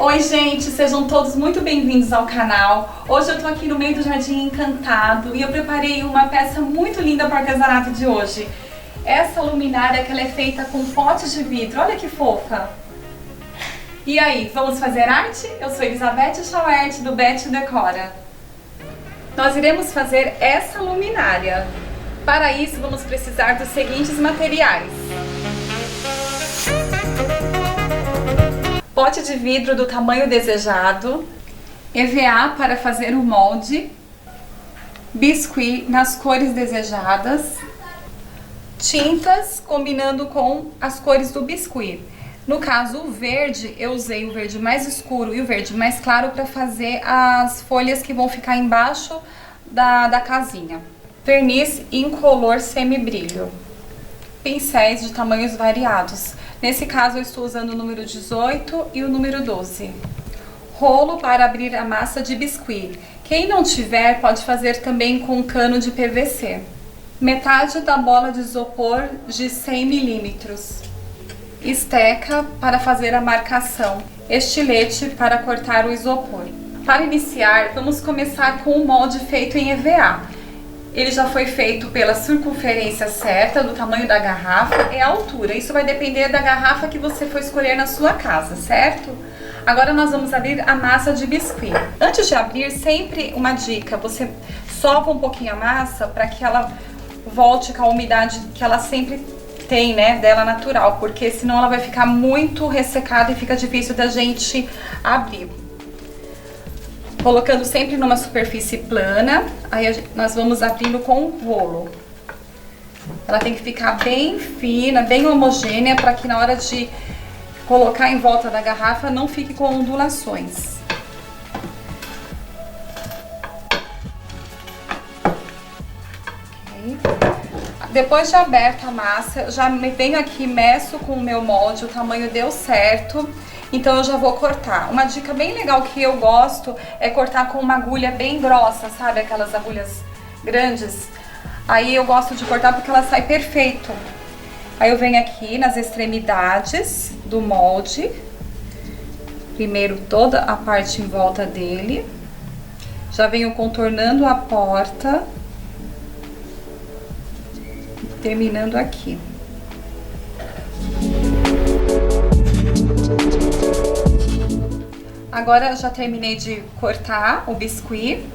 Oi gente, sejam todos muito bem-vindos ao canal. Hoje eu tô aqui no meio do Jardim Encantado e eu preparei uma peça muito linda para o artesanato de hoje. Essa luminária que ela é feita com potes de vidro, olha que fofa! E aí, vamos fazer arte? Eu sou Elizabeth Schauert do Beth Decora. Nós iremos fazer essa luminária. Para isso vamos precisar dos seguintes materiais. Pote de vidro do tamanho desejado, EVA para fazer o molde, biscuit nas cores desejadas, tintas combinando com as cores do biscuit. No caso, o verde, eu usei o verde mais escuro e o verde mais claro para fazer as folhas que vão ficar embaixo da casinha. Verniz incolor semibrilho. Pincéis de tamanhos variados. Nesse caso eu estou usando o número 18 e o número 12. Rolo para abrir a massa de biscuit. Quem não tiver pode fazer também com cano de PVC. Metade da bola de isopor de 100 milímetros. Esteca para fazer a marcação. Estilete para cortar o isopor. Para iniciar, vamos começar com o molde feito em EVA. Ele já foi feito pela circunferência certa, do tamanho da garrafa e a altura. Isso vai depender da garrafa que você for escolher na sua casa, certo? Agora nós vamos abrir a massa de biscuit. Antes de abrir, sempre uma dica. Você sova um pouquinho a massa para que ela volte com a umidade que ela sempre tem, né, dela natural. Porque senão ela vai ficar muito ressecada e fica difícil da gente abrir. Colocando sempre numa superfície plana, aí nós vamos abrindo com o rolo. Ela tem que ficar bem fina, bem homogênea, para que na hora de colocar em volta da garrafa não fique com ondulações. Okay. Depois de aberta a massa, já venho aqui, meço com o meu molde, o tamanho deu certo. Então eu já vou cortar. Uma dica bem legal que eu gosto é cortar com uma agulha bem grossa, sabe? Aquelas agulhas grandes. Aí eu gosto de cortar porque ela sai perfeito. Aí eu venho aqui nas extremidades do molde. Primeiro toda a parte em volta dele. Já venho contornando a porta. Terminando aqui. Agora eu já terminei de cortar o biscuit.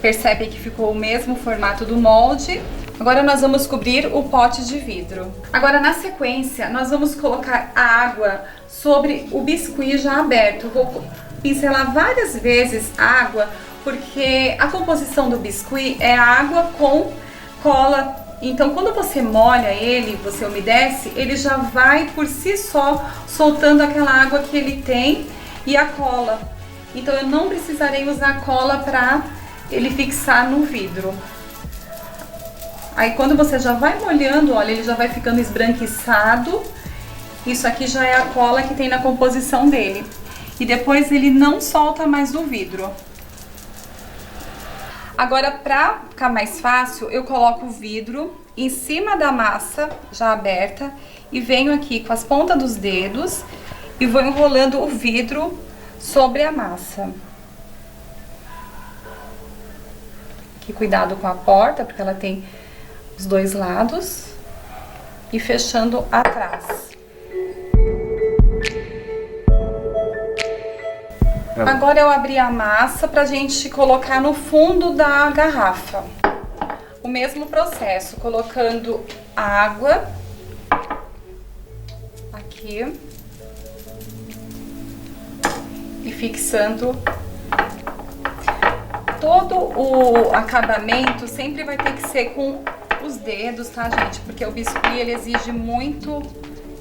Percebe que ficou o mesmo formato do molde. Agora nós vamos cobrir o pote de vidro. Agora na sequência nós vamos colocar a água sobre o biscuit já aberto. Vou pincelar várias vezes a água, porque a composição do biscuit é água com cola. Então quando você molha ele, você umedece, ele já vai por si só soltando aquela água que ele tem e a cola. Então eu não precisarei usar cola para ele fixar no vidro. Aí quando você já vai molhando, olha, ele já vai ficando esbranquiçado. Isso aqui já é a cola que tem na composição dele. E depois ele não solta mais do vidro. Agora, para ficar mais fácil, eu coloco o vidro em cima da massa já aberta e venho aqui com as pontas dos dedos e vou enrolando o vidro sobre a massa. Aqui, cuidado com a porta, porque ela tem os dois lados. E fechando atrás. Agora eu abri a massa pra gente colocar no fundo da garrafa. O mesmo processo, colocando água aqui. E fixando. Todo o acabamento sempre vai ter que ser com os dedos, tá, gente? Porque o biscuit, ele exige muito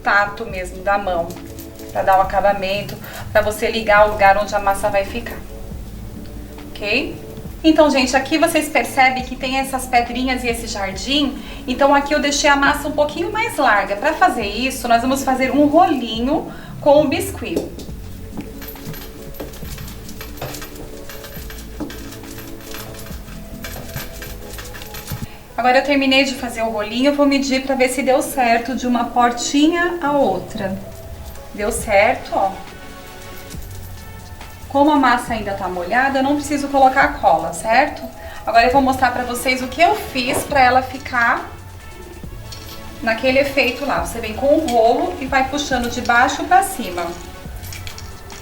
tato mesmo da mão, pra dar o acabamento, pra você ligar o lugar onde a massa vai ficar, ok? Então, gente, aqui vocês percebem que tem essas pedrinhas e esse jardim, então aqui eu deixei a massa um pouquinho mais larga. Pra fazer isso, nós vamos fazer um rolinho com o biscuit. Agora eu terminei de fazer o rolinho, eu vou medir pra ver se deu certo de uma portinha a outra. Deu certo, ó. Como a massa ainda tá molhada, eu não preciso colocar cola, certo? Agora eu vou mostrar pra vocês o que eu fiz pra ela ficar naquele efeito lá. Você vem com o rolo e vai puxando de baixo pra cima.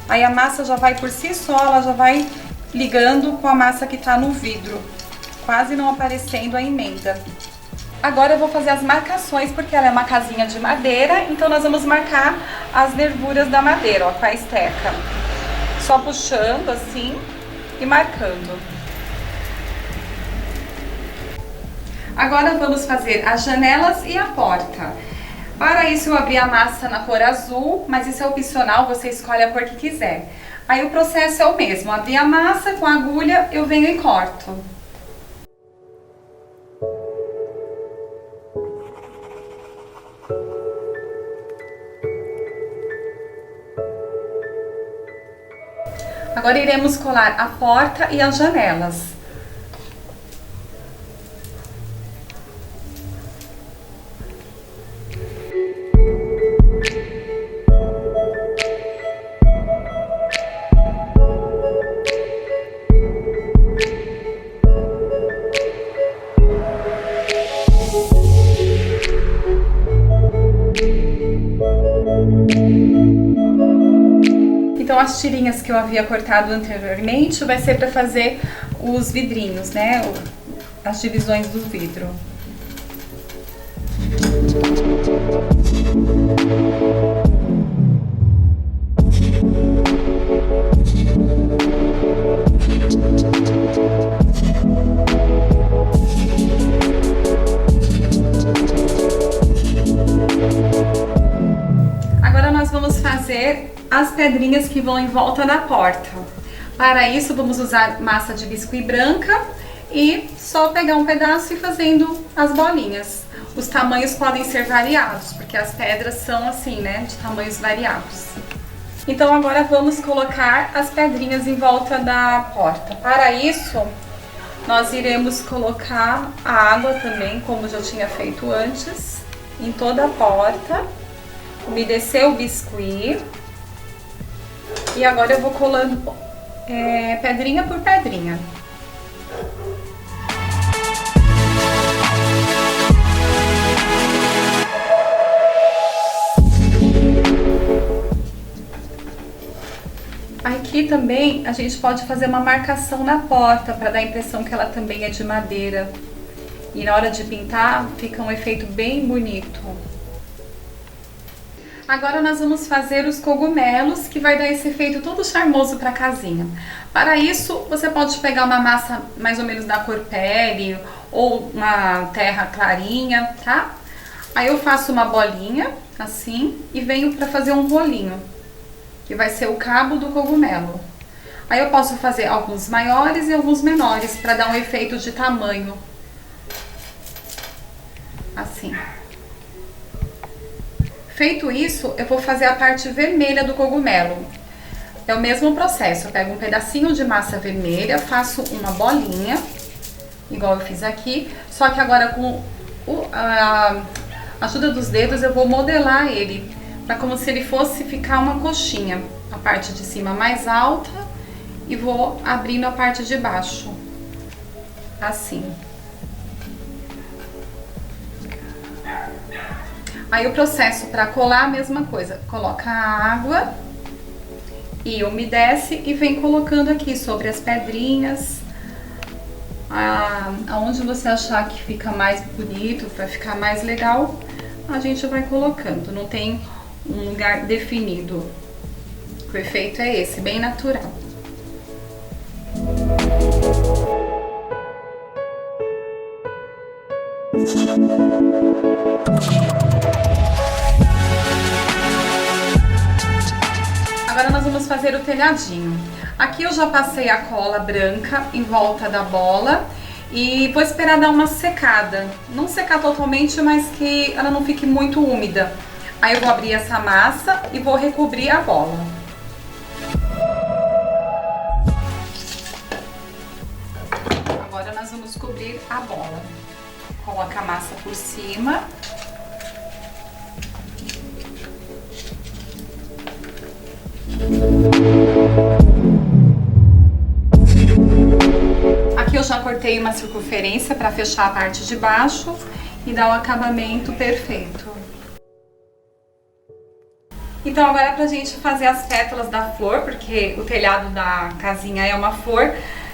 Aí a massa já vai por si só, ela já vai ligando com a massa que tá no vidro, quase não aparecendo a emenda. Agora eu vou fazer as marcações, porque ela é uma casinha de madeira, então nós vamos marcar as nervuras da madeira, ó, com a esteca. Só puxando assim e marcando. Agora vamos fazer as janelas e a porta. Para isso eu abri a massa na cor azul, mas isso é opcional, você escolhe a cor que quiser. Aí o processo é o mesmo, abri a massa, com a agulha eu venho e corto. Agora iremos colar a porta e as janelas. Então as tirinhas que eu havia cortado anteriormente vai ser para fazer os vidrinhos, né? As divisões do vidro. Agora nós vamos fazer as pedrinhas que vão em volta da porta. Para isso vamos usar massa de biscuit branca e só pegar um pedaço e fazendo as bolinhas. Os tamanhos podem ser variados, porque as pedras são assim, né, de tamanhos variados. Então agora vamos colocar as pedrinhas em volta da porta. Para isso, nós iremos colocar a água também, como já tinha feito antes, em toda a porta. Umedecer o biscuit. E agora eu vou colando pedrinha por pedrinha. Aqui também a gente pode fazer uma marcação na porta para dar a impressão que ela também é de madeira. E na hora de pintar fica um efeito bem bonito. Agora nós vamos fazer os cogumelos, que vai dar esse efeito todo charmoso para a casinha. Para isso, você pode pegar uma massa mais ou menos da cor pele ou uma terra clarinha, tá? Aí eu faço uma bolinha, assim, e venho para fazer um rolinho, que vai ser o cabo do cogumelo. Aí eu posso fazer alguns maiores e alguns menores, para dar um efeito de tamanho. Assim. Feito isso, eu vou fazer a parte vermelha do cogumelo. É o mesmo processo, eu pego um pedacinho de massa vermelha, faço uma bolinha, igual eu fiz aqui, só que agora com a ajuda dos dedos eu vou modelar ele, para como se ele fosse ficar uma coxinha. A parte de cima mais alta e vou abrindo a parte de baixo, assim. Aí o processo para colar a mesma coisa, coloca a água e umedece e vem colocando aqui sobre as pedrinhas, aonde você achar que fica mais bonito, vai ficar mais legal, a gente vai colocando, não tem um lugar definido, o efeito é esse, bem natural. Agora nós vamos fazer o telhadinho. Aqui eu já passei a cola branca em volta da bola e vou esperar dar uma secada. Não secar totalmente, mas que ela não fique muito úmida. Aí eu vou abrir essa massa e vou recobrir a bola. Agora nós vamos cobrir a bola. Coloca a massa por cima. eu já cortei uma circunferência para fechar a parte de baixo e dar o acabamento perfeito. Então agora é pra gente fazer as pétalas da flor, porque o telhado da casinha é uma flor.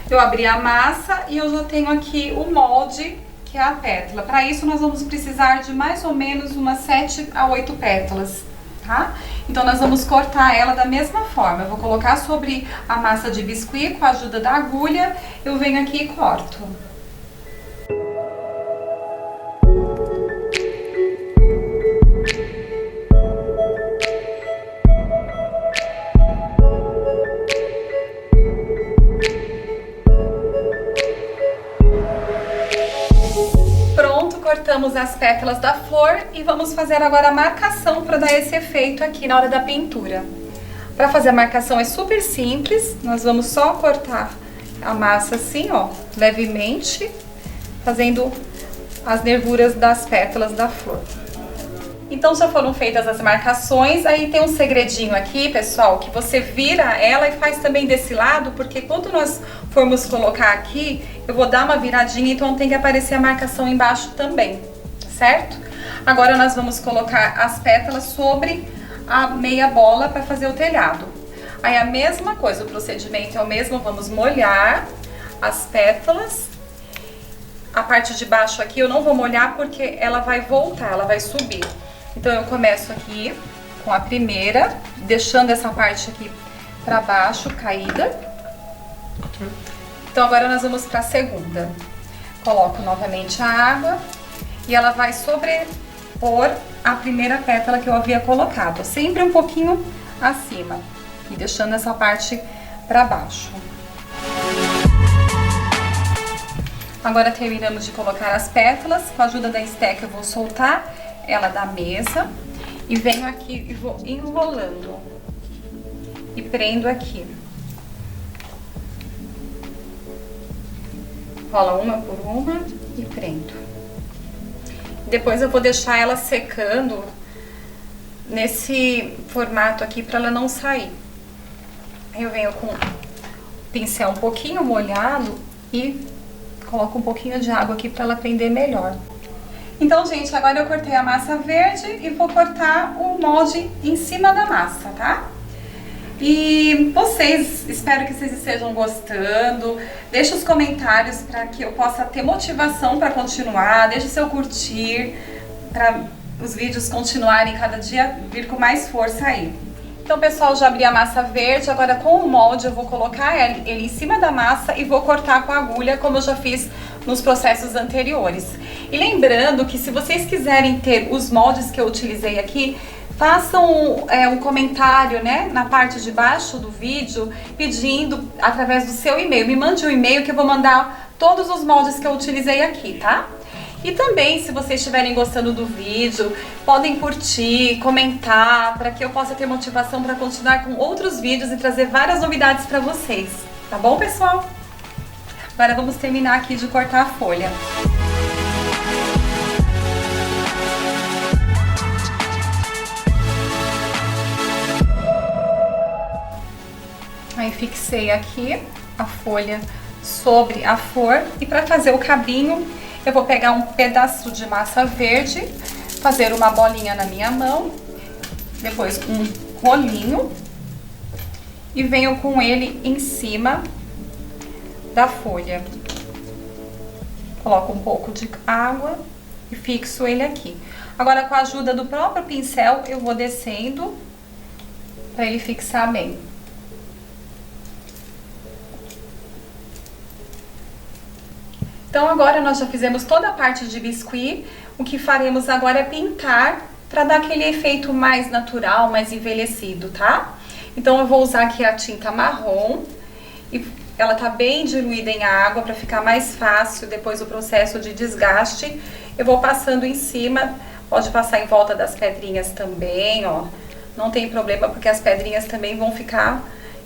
Eu abri a massa e eu já tenho aqui o molde, que é a pétala. Para isso nós vamos precisar de mais ou menos umas 7 a 8 pétalas, tá? Então nós vamos cortar ela da mesma forma. Eu vou colocar sobre a massa de biscuit com a ajuda da agulha. Eu venho aqui e corto. Cortamos as pétalas da flor e vamos fazer agora a marcação para dar esse efeito aqui na hora da pintura. Para fazer a marcação é super simples, nós vamos só cortar a massa assim, ó, levemente, fazendo as nervuras das pétalas da flor. Então já foram feitas as marcações, aí tem um segredinho aqui, pessoal, que você vira ela e faz também desse lado, porque quando nós formos colocar aqui, eu vou dar uma viradinha, então tem que aparecer a marcação embaixo também, certo? Agora nós vamos colocar as pétalas sobre a meia bola para fazer o telhado. Aí a mesma coisa, o procedimento é o mesmo, vamos molhar as pétalas. A parte de baixo aqui eu não vou molhar porque ela vai voltar, ela vai subir. Então eu começo aqui com a primeira, deixando essa parte aqui para baixo, caída. Então agora nós vamos para a segunda. Coloco novamente a água e ela vai sobrepor a primeira pétala que eu havia colocado, sempre um pouquinho acima e deixando essa parte para baixo. Agora terminamos de colocar as pétalas, com a ajuda da esteca eu vou soltar ela da mesa e venho aqui e vou enrolando e prendo aqui. Rola uma por uma e prendo. Depois eu vou deixar ela secando nesse formato aqui para ela não sair. Aí eu venho com o pincel um pouquinho molhado e coloco um pouquinho de água aqui para ela prender melhor. Então, gente, agora eu cortei a massa verde e vou cortar o molde em cima da massa, tá? E vocês, espero que vocês estejam gostando. Deixa os comentários para que eu possa ter motivação para continuar. Deixa o seu curtir para os vídeos continuarem cada dia vir com mais força aí. Então, pessoal, já abri a massa verde, agora com o molde eu vou colocar ele em cima da massa e vou cortar com a agulha, como eu já fiz nos processos anteriores. E lembrando que se vocês quiserem ter os moldes que eu utilizei aqui, façam um comentário, né, na parte de baixo do vídeo, pedindo através do seu e-mail. Me mande um e-mail que eu vou mandar todos os moldes que eu utilizei aqui, tá? E também, se vocês estiverem gostando do vídeo, podem curtir, comentar, para que eu possa ter motivação para continuar com outros vídeos e trazer várias novidades para vocês. Tá bom, pessoal? Agora vamos terminar aqui de cortar a folha. Aí fixei aqui a folha sobre a flor e para fazer o cabinho eu vou pegar um pedaço de massa verde, fazer uma bolinha na minha mão, depois um rolinho e venho com ele em cima da folha. Coloco um pouco de água e fixo ele aqui. Agora, com a ajuda do próprio pincel, eu vou descendo para ele fixar bem. Então agora nós já fizemos toda a parte de biscuit, o que faremos agora é pintar para dar aquele efeito mais natural, mais envelhecido, tá? Então eu vou usar aqui a tinta marrom, e ela tá bem diluída em água para ficar mais fácil depois do processo de desgaste. Eu vou passando em cima, pode passar em volta das pedrinhas também, ó, não tem problema porque as pedrinhas também vão ficar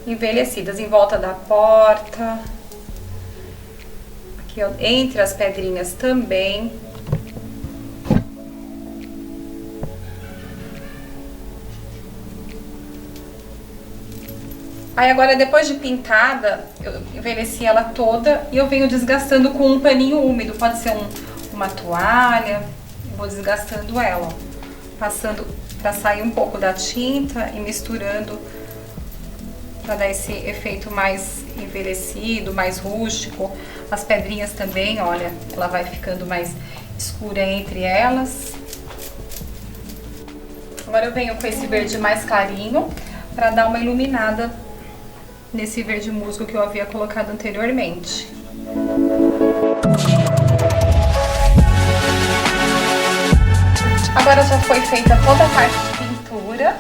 envelhecidas, em volta da porta. Aqui, ó, entre as pedrinhas também. Aí agora, depois de pintada, eu envelheci ela toda e eu venho desgastando com um paninho úmido. Pode ser uma toalha, vou desgastando ela, ó. Passando pra sair um pouco da tinta e misturando pra dar esse efeito mais envelhecido, mais rústico. As pedrinhas também, olha, ela vai ficando mais escura entre elas. Agora eu venho com esse verde mais clarinho pra dar uma iluminada nesse verde musgo que eu havia colocado anteriormente. Agora já foi feita toda a parte de pintura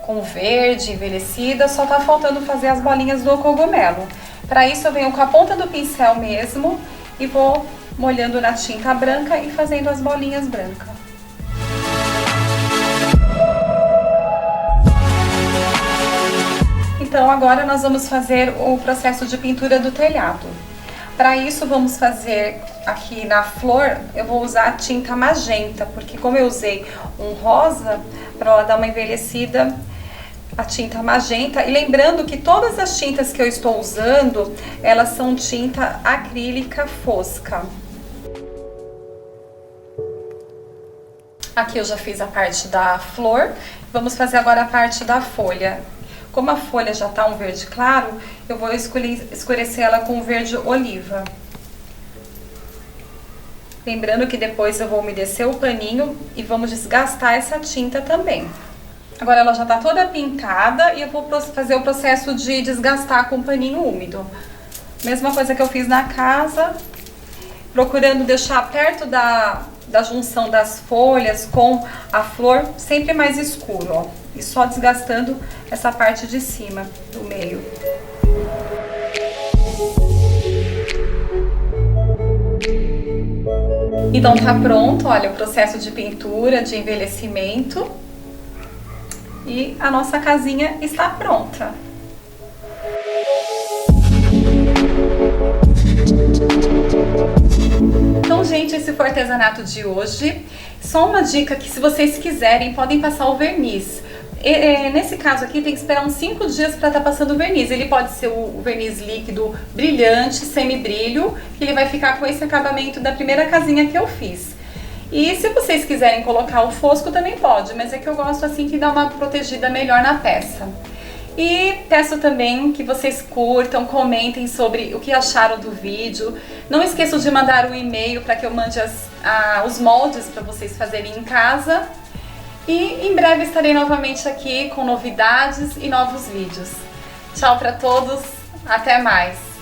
com verde envelhecida, só tá faltando fazer as bolinhas do cogumelo. Para isso eu venho com a ponta do pincel mesmo e vou molhando na tinta branca e fazendo as bolinhas brancas. Então agora nós vamos fazer o processo de pintura do telhado. Para isso vamos fazer aqui na flor, eu vou usar a tinta magenta, porque como eu usei um rosa, para ela dar uma envelhecida, a tinta magenta. E lembrando que todas as tintas que eu estou usando, elas são tinta acrílica fosca. Aqui eu já fiz a parte da flor, vamos fazer agora a parte da folha. Como a folha já tá um verde claro, eu vou escurecer ela com verde oliva. Lembrando que depois eu vou umedecer o paninho e vamos desgastar essa tinta também. Agora ela já tá toda pintada e eu vou fazer o processo de desgastar com paninho úmido. Mesma coisa que eu fiz na casa, procurando deixar perto da junção das folhas com a flor sempre mais escuro, ó. E só desgastando essa parte de cima, do meio. Então tá pronto, olha, o processo de pintura, de envelhecimento. E a nossa casinha está pronta. Então, gente, esse foi o artesanato de hoje. Só uma dica que, se vocês quiserem, podem passar o verniz. Nesse caso aqui, tem que esperar uns 5 dias para estar passando o verniz. Ele pode ser o verniz líquido brilhante, semi-brilho, que ele vai ficar com esse acabamento da primeira casinha que eu fiz. E se vocês quiserem colocar o fosco, também pode, mas é que eu gosto assim que dá uma protegida melhor na peça. E peço também que vocês curtam, comentem sobre o que acharam do vídeo. Não esqueçam de mandar um e-mail para que eu mande os moldes para vocês fazerem em casa. E em breve estarei novamente aqui com novidades e novos vídeos. Tchau para todos, até mais!